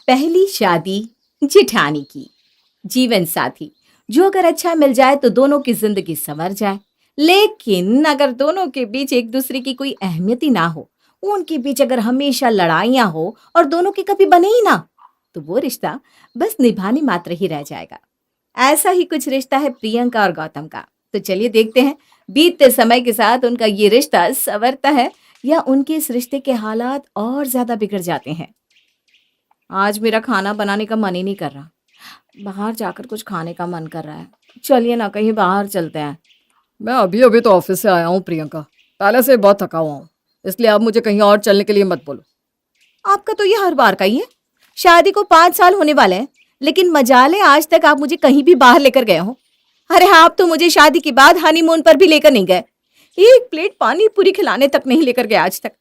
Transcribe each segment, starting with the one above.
पहली शादी जिठानी की। जीवन साथी जो अगर अच्छा मिल जाए तो दोनों की जिंदगी संवर जाए, लेकिन अगर दोनों के बीच एक दूसरे की कोई अहमियत ही ना हो, उनके बीच अगर हमेशा लड़ाइयां हो और दोनों की कभी बने ही ना, तो वो रिश्ता बस निभाने मात्र ही रह जाएगा। ऐसा ही कुछ रिश्ता है प्रियंका और गौतम का। तो चलिए देखते हैं, बीतते समय के साथ उनका ये रिश्ता संवरता है या उनके इस रिश्ते के हालात और ज्यादा बिगड़ जाते हैं। आज मेरा खाना बनाने का मन ही नहीं कर रहा। बाहर जाकर कुछ खाने का मन कर रहा है। चलिए ना कहीं बाहर चलते हैं। मैं अभी अभी तो ऑफिस से आया हूँ प्रियंका। पहले से बहुत थका हुआ हूँ, इसलिए आप मुझे कहीं और चलने के लिए मत बोलो। आपका तो ये हर बार का ही है। शादी को 5 साल होने वाले हैं, लेकिन मजाले आज तक आप मुझे कहीं भी बाहर लेकर गए हो। अरे हाँ, आप तो मुझे शादी के बाद हनीमून पर भी लेकर नहीं गए। एक प्लेट पानी पूरी खिलाने तक नहीं लेकर गए आज तक।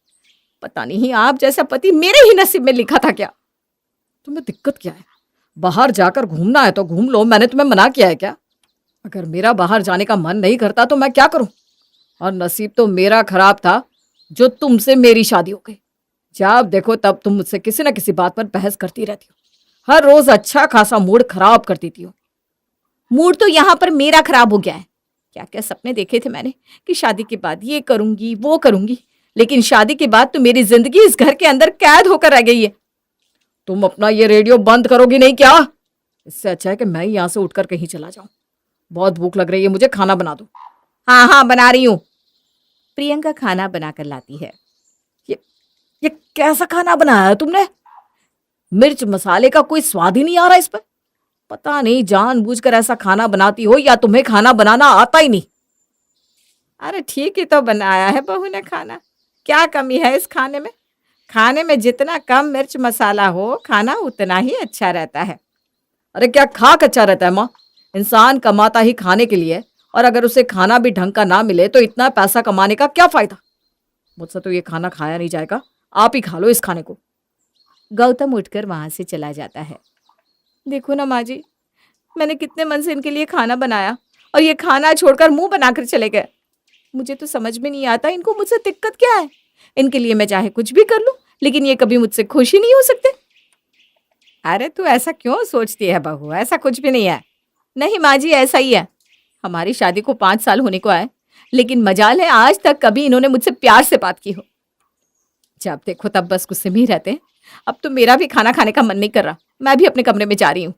पता नहीं आप जैसा पति मेरे ही नसीब में लिखा था क्या। तुम्हें दिक्कत क्या है? बाहर जाकर घूमना है तो घूम लो, मैंने तुम्हें मना किया है क्या? अगर मेरा बाहर जाने का मन नहीं करता तो मैं क्या करूं? और नसीब तो मेरा खराब था जो तुमसे मेरी शादी हो गई। जब देखो तब तुम मुझसे किसी न किसी बात पर बहस करती रहती हो। हर रोज अच्छा खासा मूड खराब कर देती हो। मूड तो यहाँ पर मेरा खराब हो गया है। क्या क्या सपने देखे थे मैंने कि शादी के बाद ये करूंगी वो करूंगी, लेकिन शादी के बाद तो मेरी जिंदगी इस घर के अंदर कैद होकर रह गई है। तुम अपना ये रेडियो बंद करोगी नहीं क्या? इससे अच्छा है कि मैं यहाँ से उठकर कहीं चला जाऊं। बहुत भूख लग रही है, मुझे खाना बना दो। हाँ हाँ, बना रही हूँ। प्रियंका खाना बनाकर लाती है। ये ये कैसा खाना बनाया है तुमने? मिर्च मसाले का कोई स्वाद ही नहीं आ रहा इस पर। पता नहीं जानबूझकर ऐसा खाना बनाती हो या तुम्हें खाना बनाना आता ही नहीं। अरे ठीक ही तो बनाया है बहू ने खाना। क्या कमी है इस खाने में? खाने में जितना कम मिर्च मसाला हो, खाना उतना ही अच्छा रहता है। अरे क्या खाक अच्छा रहता है माँ? इंसान कमाता ही खाने के लिए, और अगर उसे खाना भी ढंग का ना मिले तो इतना पैसा कमाने का क्या फायदा? मुझसे तो ये खाना खाया नहीं जाएगा, आप ही खा लो इस खाने को। गौतम उठकर वहां से चला जाता है। देखो ना माँ जी, मैंने कितने मन से इनके लिए खाना बनाया और ये खाना छोड़कर मुंह बनाकर चले गए। मुझे तो समझ में नहीं आता इनको मुझसे दिक्कत क्या है। इनके लिए मैं चाहे कुछ भी कर लूं, लेकिन ये कभी मुझसे खुश ही नहीं हो सकते। अरे तू ऐसा क्यों सोचती है बहू? ऐसा कुछ भी नहीं है। नहीं माँ जी, ऐसा ही है। हमारी शादी को 5 साल होने को आए, लेकिन मजाल है आज तक कभी इन्होंने मुझसे प्यार से बात की हो। जब देखो तब बस गुस्से में ही रहते हैं। अब तो मेरा भी खाना खाने का मन नहीं कर रहा। मैं भी अपने कमरे में जा रही हूँ।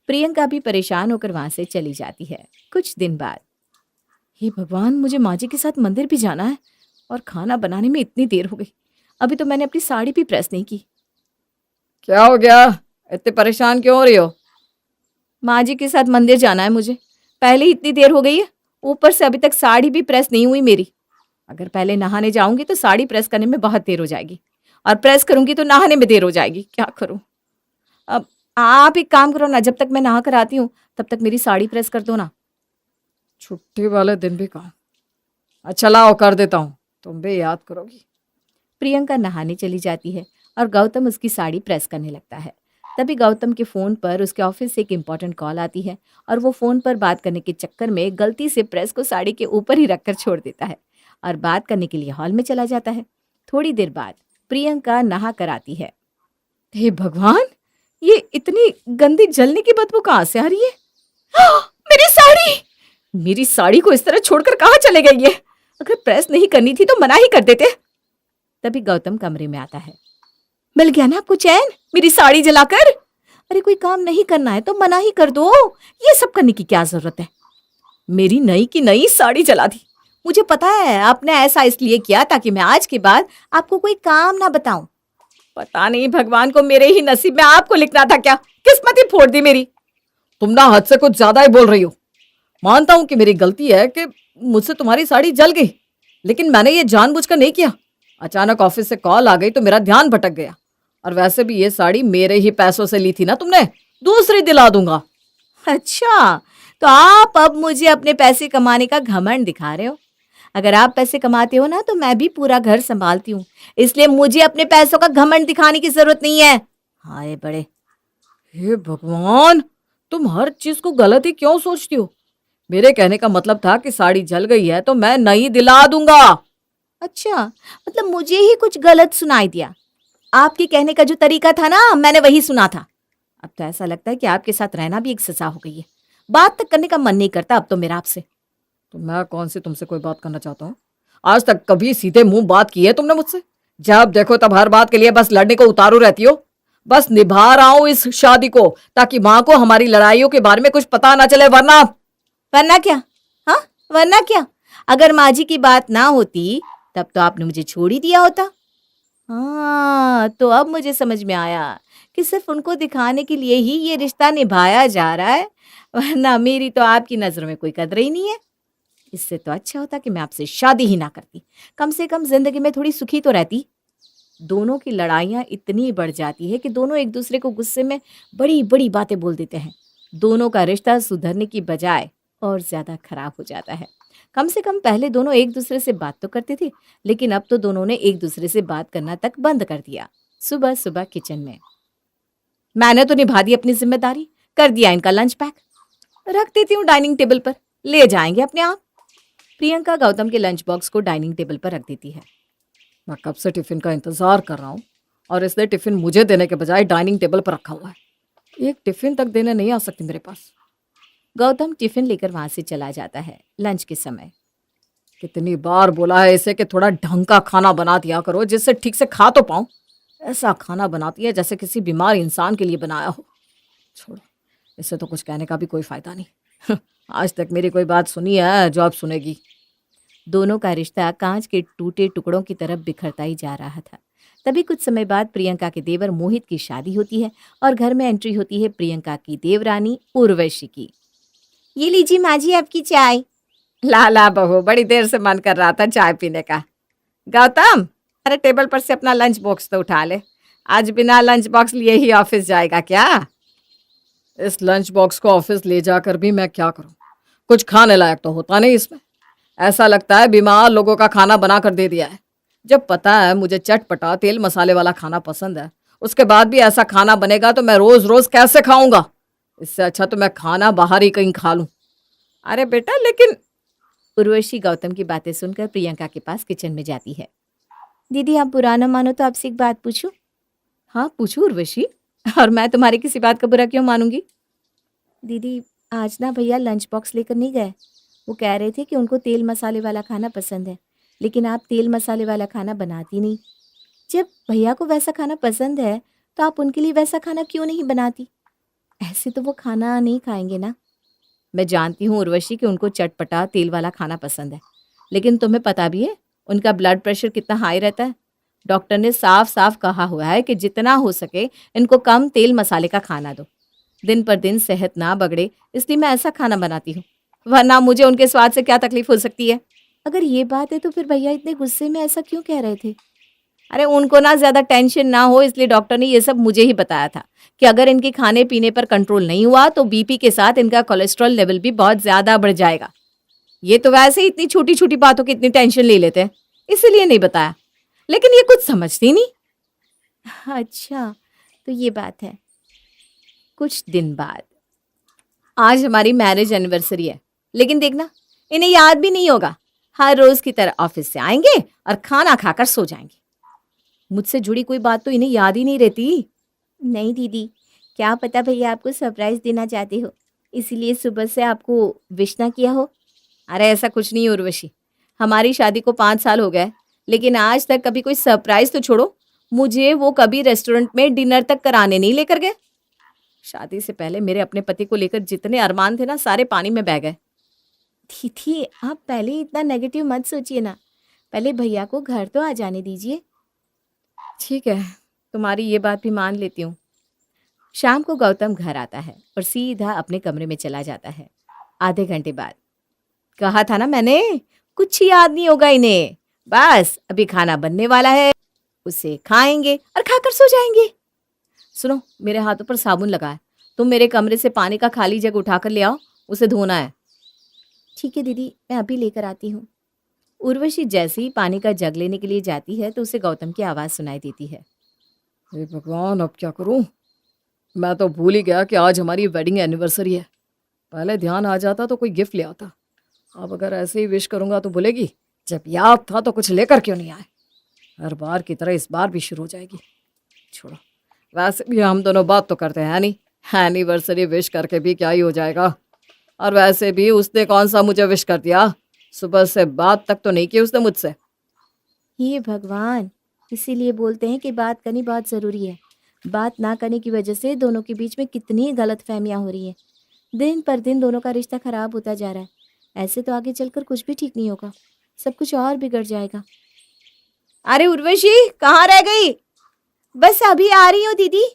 प्रियंका भी परेशान होकर वहां से चली जाती है। कुछ दिन बाद, हे भगवान, मुझे माँ जी के साथ मंदिर भी जाना है और खाना बनाने में इतनी देर हो गई। अभी तो मैंने अपनी साड़ी भी प्रेस नहीं की। क्या हो गया? इतने परेशान क्यों हो रही हो? माँ जी के साथ मंदिर जाना है मुझे। पहले ही इतनी देर हो गई है, ऊपर से अभी तक साड़ी भी प्रेस नहीं हुई मेरी। अगर पहले नहाने जाऊंगी तो साड़ी प्रेस करने में बहुत देर हो जाएगी, और प्रेस करूंगी तो नहाने में देर हो जाएगी। क्या करूं? अब आप एक काम करो ना, जब तक मैं नहा कर आती हूँ तब तक मेरी साड़ी प्रेस कर दो ना। छुट्टी वाले दिन भी काम। अच्छा लाओ कर देता हूँ, तुम भी याद करोगी। प्रियंका नहाने चली जाती है और गौतम उसकी साड़ी प्रेस करने लगता है। तभी गौतम के फ़ोन पर उसके ऑफिस से एक इम्पॉर्टेंट कॉल आती है, और वो फ़ोन पर बात करने के चक्कर में गलती से प्रेस को साड़ी के ऊपर ही रखकर छोड़ देता है और बात करने के लिए हॉल में चला जाता है। थोड़ी देर बाद प्रियंका नहा कर आती है। हे भगवान, ये इतनी गंदी जलने की बदबू कहाँ से आ रही है? मेरी साड़ी! मेरी साड़ी को इस तरह छोड़कर कहाँ चले गई है? अगर प्रेस नहीं करनी थी तो मना ही कर देते। तभी गौतम कमरे में आता है। मिल गया ना आपको चैन, मेरी साड़ी जलाकर? अरे कोई काम नहीं करना है तो मना ही कर दो। ये सब करने की क्या जरूरत है? मेरी नई की नई साड़ी जला दी। मुझे पता है आपने ऐसा इसलिए किया ताकि मैं आज के बाद आपको कोई काम ना बताऊं। पता नहीं भगवान को मेरे ही नसीब में आपको लिखना था क्या? किस्मत ही फोड़ दी मेरी। तुम ना हद से कुछ ज्यादा ही बोल रही हो। मानता हूं कि मेरी गलती है कि मुझसे तुम्हारी साड़ी जल गई, लेकिन मैंने ये जानबूझकर नहीं किया। अचानक ऑफिस से कॉल आ गई तो मेरा ध्यान भटक गया। और वैसे भी ये साड़ी मेरे ही पैसों से ली थी ना तुमने, दूसरी दिला दूंगा। अच्छा, तो आप अब मुझे अपने पैसे कमाने का घमंड दिखा रहे हो। अगर आप पैसे कमाते हो ना तो मैं भी पूरा घर संभालती हूँ, इसलिए मुझे अपने पैसों का घमंड दिखाने की जरूरत नहीं है। हाय बड़े। हे भगवान, तुम हर चीज को गलत ही क्यों सोचती हो? मेरे कहने का मतलब था कि साड़ी जल गई है तो मैं नई दिला दूंगा। अच्छा, मतलब मुझे ही कुछ गलत सुनाई दिया। आपके कहने का जो तरीका था ना, मैंने वही सुना था। अब तो ऐसा लगता है कि आपके साथ रहना भी एक सजा हो गई है। बात तक करने का मन नहीं करता अब तो मेरा आपसे। तो मैं कौन सी तुमसे कोई बात करना चाहता हूँ? आज तक कभी सीधे मुंह बात की है तुमने मुझसे? जब देखो तब हर बात के लिए बस लड़ने को उतारू रहती हो। बस निभा रहा हूं इस शादी को, ताकि माँ को हमारी लड़ाइयों के बारे में कुछ पता ना चले, वरना। वरना क्या? हाँ, वरना क्या? अगर माँ जी की बात ना होती तब तो आपने मुझे छोड़ ही दिया होता। हाँ, तो अब मुझे समझ में आया कि सिर्फ उनको दिखाने के लिए ही ये रिश्ता निभाया जा रहा है, वरना मेरी तो आपकी नजरों में कोई कदर ही नहीं है। इससे तो अच्छा होता कि मैं आपसे शादी ही ना करती, कम से कम जिंदगी में थोड़ी सुखी तो रहती। दोनों की लड़ाइयाँ इतनी बढ़ जाती है कि दोनों एक दूसरे को गुस्से में बड़ी बड़ी बातें बोल देते हैं। दोनों का रिश्ता सुधरने की बजाय और ज्यादा खराब हो जाता है। कम से कम पहले दोनों एक दूसरे से बात तो करते थे, लेकिन अब तो दोनों ने एक दूसरे से बात करना तक बंद कर दिया। सुबह सुबह किचन में मैंने तो निभा दी अपनी जिम्मेदारी, कर दिया इनका लंच पैक, रख देती हूँ डाइनिंग टेबल पर, ले जाएंगे अपने आप। प्रियंका गौतम के लंच बॉक्स को डाइनिंग टेबल पर रख देती है। मैं कब से टिफिन का इंतजार कर रहा हूँ, और इसने टिफिन मुझे देने के बजाय डाइनिंग टेबल पर रखा हुआ है। एक टिफिन तक देने नहीं आ सकती मेरे पास। गौतम टिफिन लेकर वहां से चला जाता है लंच के समय। कितनी बार बोला है इसे कि थोड़ा ढंग का खाना बना दिया करो, जिससे ठीक से खा तो पाऊं। ऐसा खाना बनाती है जैसे किसी बीमार इंसान के लिए बनाया हो। छोड़ो, इससे तो कुछ कहने का भी कोई फायदा नहीं। आज तक मेरी कोई बात सुनी है जो अब सुनेगी? दोनों का रिश्ता कांच के टूटे टुकड़ों की तरफ बिखरता ही जा रहा था। तभी कुछ समय बाद प्रियंका के देवर मोहित की शादी होती है और घर में एंट्री होती है प्रियंका की देवरानी उर्वशी की। ये लीजिए माँ जी आपकी चाय। ला ला बहू, बड़ी देर से मन कर रहा था चाय पीने का। गौतम, अरे टेबल पर से अपना लंच बॉक्स तो उठा ले। आज बिना लंच बॉक्स लिए ही ऑफिस जाएगा क्या? इस लंच बॉक्स को ऑफिस ले जाकर भी मैं क्या करूं? कुछ खाने लायक तो होता नहीं इसमें। ऐसा लगता है बीमार लोगों का खाना बना कर दे दिया है। जब पता है मुझे चटपटा तेल मसाले वाला खाना पसंद है, उसके बाद भी ऐसा खाना बनेगा तो मैं रोज रोज कैसे खाऊंगा? इससे अच्छा तो मैं खाना बाहर ही कहीं खा लूं। अरे बेटा, लेकिन। उर्वशी गौतम की बातें सुनकर प्रियंका के पास किचन में जाती है। दीदी आप बुरा ना मानो तो आपसे एक बात पूछूं? हाँ पूछू उर्वशी, और मैं तुम्हारी किसी बात का बुरा क्यों मानूंगी? दीदी आज ना भैया लंच बॉक्स लेकर नहीं गए। वो कह रहे थे कि उनको तेल मसाले वाला खाना पसंद है, लेकिन आप तेल मसाले वाला खाना बनाती नहीं। जब भैया को वैसा खाना पसंद है तो आप उनके लिए वैसा खाना क्यों नहीं बनाती? ऐसे तो वो खाना नहीं खाएंगे ना। मैं जानती हूँ उर्वशी कि उनको चटपटा तेल वाला खाना पसंद है, लेकिन तुम्हें पता भी है उनका ब्लड प्रेशर कितना हाई रहता है। डॉक्टर ने साफ साफ कहा हुआ है कि जितना हो सके इनको कम तेल मसाले का खाना दो। दिन पर दिन सेहत ना बगड़े इसलिए मैं ऐसा खाना बनाती हूँ, वरना मुझे उनके स्वाद से क्या तकलीफ हो सकती है? अगर ये बात है तो फिर भैया इतने गुस्से में ऐसा क्यों कह रहे थे? अरे उनको ना ज्यादा टेंशन ना हो इसलिए डॉक्टर ने ये सब मुझे ही बताया था कि अगर इनके खाने पीने पर कंट्रोल नहीं हुआ तो बीपी के साथ इनका कोलेस्ट्रॉल लेवल भी बहुत ज्यादा बढ़ जाएगा। ये तो वैसे ही इतनी छोटी छोटी बातों की इतनी टेंशन ले लेते हैं, इसीलिए नहीं बताया, लेकिन ये कुछ समझती नहीं। अच्छा, तो ये बात है। कुछ दिन बाद आज हमारी मैरिज एनिवर्सरी है, लेकिन देखना इन्हें याद भी नहीं होगा। हर रोज की तरह ऑफिस से आएंगे और खाना खाकर सो जाएंगे। मुझसे जुड़ी कोई बात तो इन्हें याद ही नहीं रहती। नहीं दीदी, क्या पता भैया आपको सरप्राइज देना चाहते हो, इसीलिए सुबह से आपको विश ना किया हो। अरे ऐसा कुछ नहीं है उर्वशी, हमारी शादी को 5 साल हो गए, लेकिन आज तक कभी कोई सरप्राइज तो छोड़ो, मुझे वो कभी रेस्टोरेंट में डिनर तक कराने नहीं लेकर गए। शादी से पहले मेरे अपने पति को लेकर जितने अरमान थे ना, सारे पानी में बह गए। दीदी आप पहले इतना नेगेटिव मत सोचिए ना, पहले भैया को घर तो आ जाने दीजिए। ठीक है, तुम्हारी ये बात भी मान लेती हूँ। शाम को गौतम घर आता है और सीधा अपने कमरे में चला जाता है। आधे घंटे बाद, कहा था ना मैंने, कुछ याद नहीं होगा इन्हें। बस अभी खाना बनने वाला है, उसे खाएंगे और खाकर सो जाएंगे। सुनो, मेरे हाथों पर साबुन लगा है, तुम मेरे कमरे से पानी का खाली जग उठाकर ले आओ, उसे धोना है। ठीक है दीदी, मैं अभी लेकर आती हूँ। उर्वशी जैसे ही पानी का जग लेने के लिए जाती है तो उसे गौतम की आवाज़ सुनाई देती है। हे भगवान, अब क्या करूं? मैं तो भूल ही गया कि आज हमारी वेडिंग एनिवर्सरी है। पहले ध्यान आ जाता तो कोई गिफ्ट ले आता। अब अगर ऐसे ही विश करूंगा तो भूलेगी। जब याद था तो कुछ लेकर क्यों नहीं आए? हर बार की तरह इस बार भी शुरू हो जाएगी। छोड़ो, वैसे भी हम दोनों बात तो करते हैं नहीं, एनिवर्सरी विश करके भी क्या ही हो जाएगा। और वैसे भी उसने कौन सा मुझे विश कर दिया, सुबह से बात तक तो नहीं की उसने मुझसे। हे भगवान! इसीलिए बोलते हैं कि बात करनी बहुत ज़रूरी है। बात ना करने की वजह से दोनों के बीच में कितनी गलतफ़हमियाँ हो रही हैं। दिन पर दिन दोनों का रिश्ता खराब होता जा रहा है। ऐसे तो आगे चलकर कुछ भी ठीक नहीं होगा। सब कुछ और बिगड़ जाएगा। अरे उर्वशी, कहाँ रह गई? बस अभी आ रही हूँ दीदी।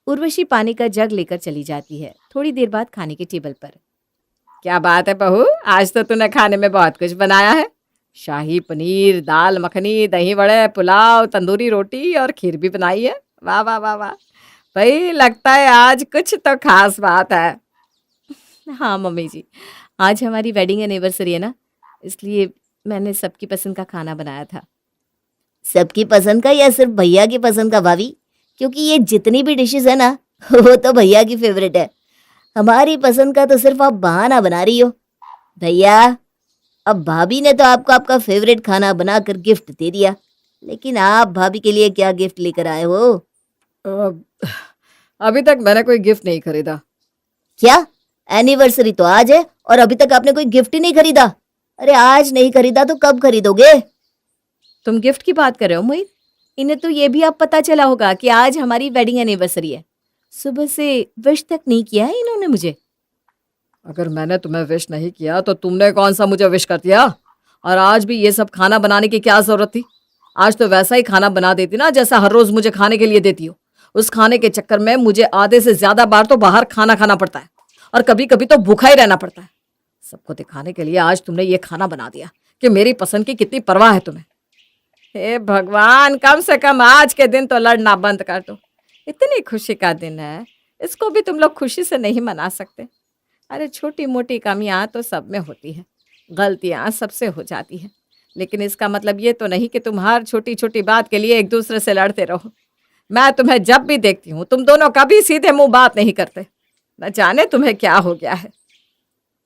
उर्वशी पानी का जग लेकर चली जाती है। थोड़ी देर बाद खाने के टेबल पर। क्या बात है बहू, आज तो तूने खाने में बहुत कुछ बनाया है। शाही पनीर, दाल मखनी, दही बड़े, पुलाव, तंदूरी रोटी और खीर भी बनाई है। वाह वाह वाह वाह। भाई लगता है आज कुछ तो खास बात है। हाँ मम्मी जी, आज हमारी वेडिंग एनिवर्सरी है ना, इसलिए मैंने सबकी पसंद का खाना बनाया था। सबकी पसंद का या सिर्फ भैया की पसंद का भाभी? क्योंकि ये जितनी भी डिशेस है ना वो तो भैया की फेवरेट है। हमारी पसंद का तो सिर्फ आप बहाना बना रही हो। भैया, अब भाभी ने तो आपको आपका फेवरेट खाना बनाकर गिफ्ट दे दिया, लेकिन आप भाभी के लिए क्या गिफ्ट लेकर आए हो? अब अभी तक मैंने कोई गिफ्ट नहीं खरीदा। क्या? एनिवर्सरी तो आज है और अभी तक आपने कोई गिफ्ट ही नहीं खरीदा? अरे आज नहीं खरीदा तो कब खरीदोगे? तुम गिफ्ट की बात कर रहे हो मोहित? इन्हें तो ये भी अब पता चला होगा कि आज हमारी वेडिंग एनिवर्सरी है। सुबह से विश तक नहीं किया है इन्होंने मुझे। अगर मैंने तुम्हें विश नहीं किया तो तुमने कौन सा मुझे विश कर दिया। और आज भी ये सब खाना बनाने की क्या जरूरत थी। आज तो वैसा ही खाना बना देती ना जैसा हर रोज मुझे खाने के लिए देती हो। उस खाने के चक्कर में मुझे आधे से ज्यादा बार तो बाहर खाना खाना पड़ता है और कभी कभी तो भूखा ही रहना पड़ता है। सबको दिखाने के लिए आज तुमने ये खाना बना दिया कि मेरी पसंद की कितनी परवाह है तुम्हें। हे भगवान, कम से कम आज के दिन तो लड़ना बंद कर दो। इतनी खुशी का दिन है, इसको भी तुम लोग खुशी से नहीं मना सकते। अरे छोटी मोटी कमियां तो सब में होती है, गलतियां सबसे हो जाती है, लेकिन इसका मतलब ये तो नहीं कि तुम हर छोटी छोटी बात के लिए एक दूसरे से लड़ते रहो। मैं तुम्हें जब भी देखती हूँ तुम दोनों कभी सीधे मुंह बात नहीं करते। न जाने तुम्हें क्या हो गया है।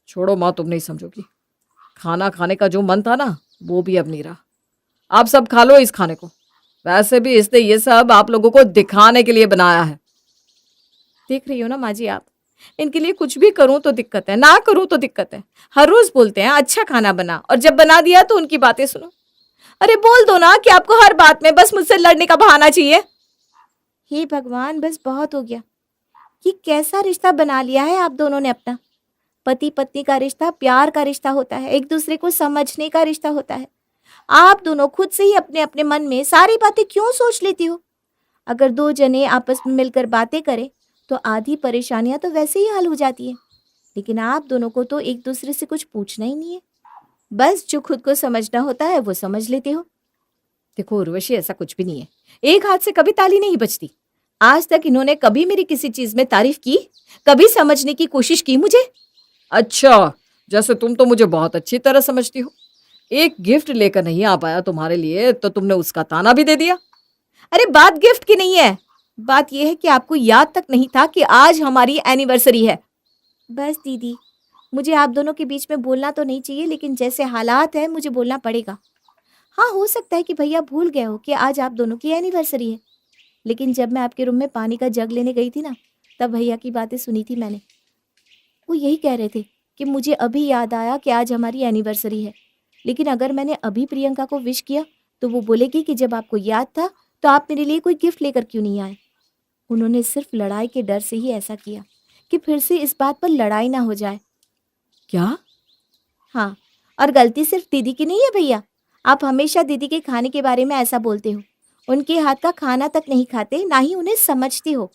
छोड़ो माँ, तुम नहीं समझोगी। खाना खाने का जो मन था ना वो भी अब नहीं रहा। आप सब खा लो इस खाने को। वैसे भी इसने ये सब आप लोगों को दिखाने के लिए बनाया है। देख रही हो ना माँ जी आप, इनके लिए कुछ भी करूं तो दिक्कत है, ना करूं तो दिक्कत है। हर रोज बोलते हैं अच्छा खाना बना, और जब बना दिया तो उनकी बातें सुनो। अरे बोल दो ना कि आपको हर बात में बस मुझसे लड़ने का बहाना चाहिए। हे भगवान, बस बहुत हो गया। ये कैसा रिश्ता बना लिया है आप दोनों ने अपना। पति पत्नी का रिश्ता प्यार का रिश्ता होता है, एक दूसरे को समझने का रिश्ता होता है। आप दोनों खुद से ही अपने अपने मन में सारी बातें क्यों सोच लेती हो? अगर दो जने आपस में मिलकर बातें करें तो आधी परेशानियां तो वैसे ही हल हो जाती है। लेकिन आप दोनों को तो एक दूसरे से कुछ पूछना ही नहीं है। बस जो खुद को समझना होता है वो समझ लेते हो। देखो उर्वशी, ऐसा कुछ भी नहीं है। एक हाथ से कभी ताली नहीं बजती। आज तक इन्होंने कभी मेरी किसी चीज में तारीफ की, कभी समझने की कोशिश की मुझे? अच्छा, जैसे तुम तो मुझे बहुत अच्छी तरह समझती हो। एक गिफ्ट लेकर नहीं आ पाया तुम्हारे लिए तो तुमने उसका ताना भी दे दिया। अरे बात गिफ्ट की नहीं है, बात यह है कि आपको याद तक नहीं था कि आज हमारी एनिवर्सरी है। बस दीदी, मुझे आप दोनों के बीच में बोलना तो नहीं चाहिए, लेकिन जैसे हालात है मुझे बोलना पड़ेगा। हाँ, हो सकता है कि भैया भूल गए हो कि आज आप दोनों की एनिवर्सरी है, लेकिन जब मैं आपके रूम में पानी का जग लेने गई थी ना, तब भैया की बातें सुनी थी मैंने। वो यही कह रहे थे कि मुझे अभी याद आया कि आज हमारी एनिवर्सरी है, लेकिन अगर मैंने अभी प्रियंका को विश किया तो वो बोलेगी कि जब आपको याद था तो आप मेरे लिए कोई गिफ्ट लेकर क्यों नहीं आए। उन्होंने सिर्फ लड़ाई के डर से ही ऐसा किया कि फिर से इस बात पर लड़ाई ना हो जाए। क्या? हाँ, और गलती सिर्फ दीदी की नहीं है भैया। आप हमेशा दीदी के खाने के बारे में ऐसा बोलते हो। उनके हाथ का खाना तक नहीं खाते, ना ही उन्हें समझते हो।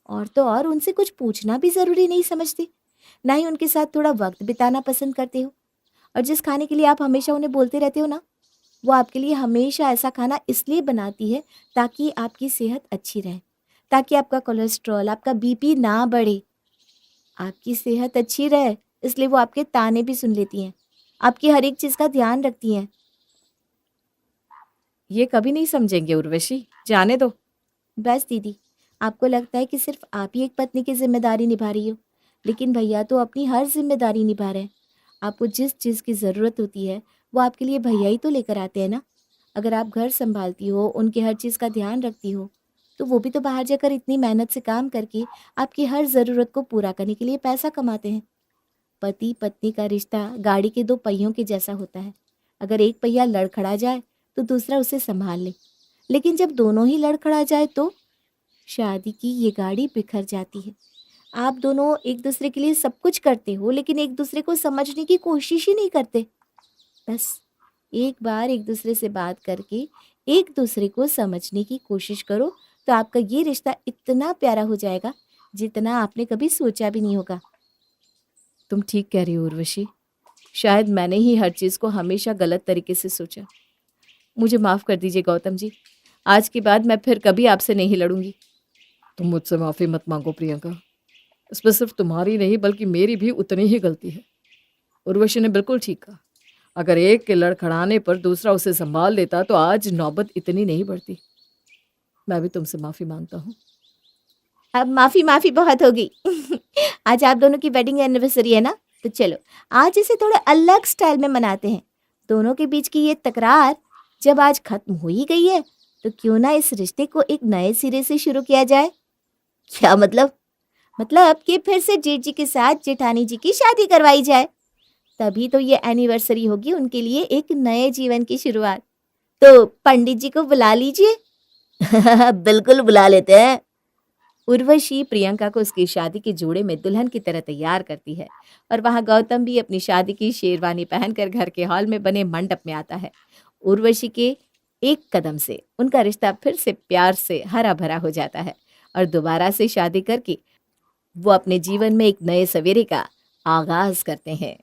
और तो और उनसे कुछ पूछना भी ज़रूरी नहीं समझते, ना ही उनके साथ थोड़ा वक्त बिताना पसंद करते हो। और जिस खाने के लिए आप हमेशा उन्हें बोलते रहते हो ना, वो आपके लिए हमेशा ऐसा खाना इसलिए बनाती है ताकि आपकी सेहत अच्छी रहे, ताकि आपका कोलेस्ट्रॉल, आपका बीपी ना बढ़े। आपकी सेहत अच्छी रहे, इसलिए वो आपके ताने भी सुन लेती हैं, आपकी हर एक चीज़ का ध्यान रखती हैं। ये कभी नहीं समझेंगे उर्वशी, जाने दो। बस दीदी, आपको लगता है कि सिर्फ आप ही एक पत्नी की जिम्मेदारी निभा रही हो, लेकिन भैया तो अपनी हर जिम्मेदारी निभा रहे हैं। आपको जिस चीज़ की ज़रूरत होती है वो आपके लिए भैया ही तो लेकर आते हैं ना। अगर आप घर संभालती हो, उनके हर चीज़ का ध्यान रखती हो, तो वो भी तो बाहर जाकर इतनी मेहनत से काम करके आपकी हर ज़रूरत को पूरा करने के लिए पैसा कमाते हैं। पति पत्नी का रिश्ता गाड़ी के दो पहियों के जैसा होता है। अगर एक पहिया लड़खड़ा जाए तो दूसरा उसे संभाल ले, लेकिन जब दोनों ही लड़खड़ा जाए तो शादी की ये गाड़ी बिखर जाती है। आप दोनों एक दूसरे के लिए सब कुछ करते हो, लेकिन एक दूसरे को समझने की कोशिश ही नहीं करते। बस एक बार एक दूसरे से बात करके एक दूसरे को समझने की कोशिश करो, तो आपका ये रिश्ता इतना प्यारा हो जाएगा जितना आपने कभी सोचा भी नहीं होगा। तुम ठीक कह रही हो उर्वशी। शायद मैंने ही हर चीज़ को हमेशा गलत तरीके से सोचा। मुझे माफ़ कर दीजिए गौतम जी। आज के बाद मैं फिर कभी आपसे नहीं लड़ूंगी। तुम मुझसे माफ़ी मत मांगो प्रियंका। इसमें सिर्फ तुम्हारी नहीं बल्कि मेरी भी उतनी ही गलती है। उर्वशी ने बिल्कुल ठीक कहा। अगर एक के लड़खड़ाने पर दूसरा उसे संभाल लेता तो आज नौबत इतनी नहीं बढ़ती। मैं भी तुमसे माफ़ी मांगता हूँ। अब माफ़ी माफ़ी बहुत होगी। आज आप दोनों की वेडिंग एनिवर्सरी है ना, तो चलो आज इसे थोड़े अलग स्टाइल में मनाते हैं। दोनों के बीच की ये तकरार जब आज खत्म हो ही गई है, तो क्यों ना इस रिश्ते को एक नए सिरे से शुरू किया जाए। क्या मतलब? मतलब कि फिर से जेठ जी के साथ जेठानी जी की शादी करवाई जाए। तभी तो ये एनिवर्सरी होगी उनके लिए एक नए जीवन की शुरुआत। तो पंडित जी को बुला लीजिए। बिल्कुल बुला लेते हैं। उर्वशी प्रियंका को उसकी शादी के जोड़े में दुल्हन की तरह तैयार करती है और वहां गौतम भी अपनी शादी की शेरवानी पहनकर घर के हॉल में बने मंडप में आता है। उर्वशी के एक कदम से उनका रिश्ता फिर से प्यार से हरा भरा हो जाता है और दोबारा से शादी करके वो अपने जीवन में एक नए सवेरे का आगाज करते हैं।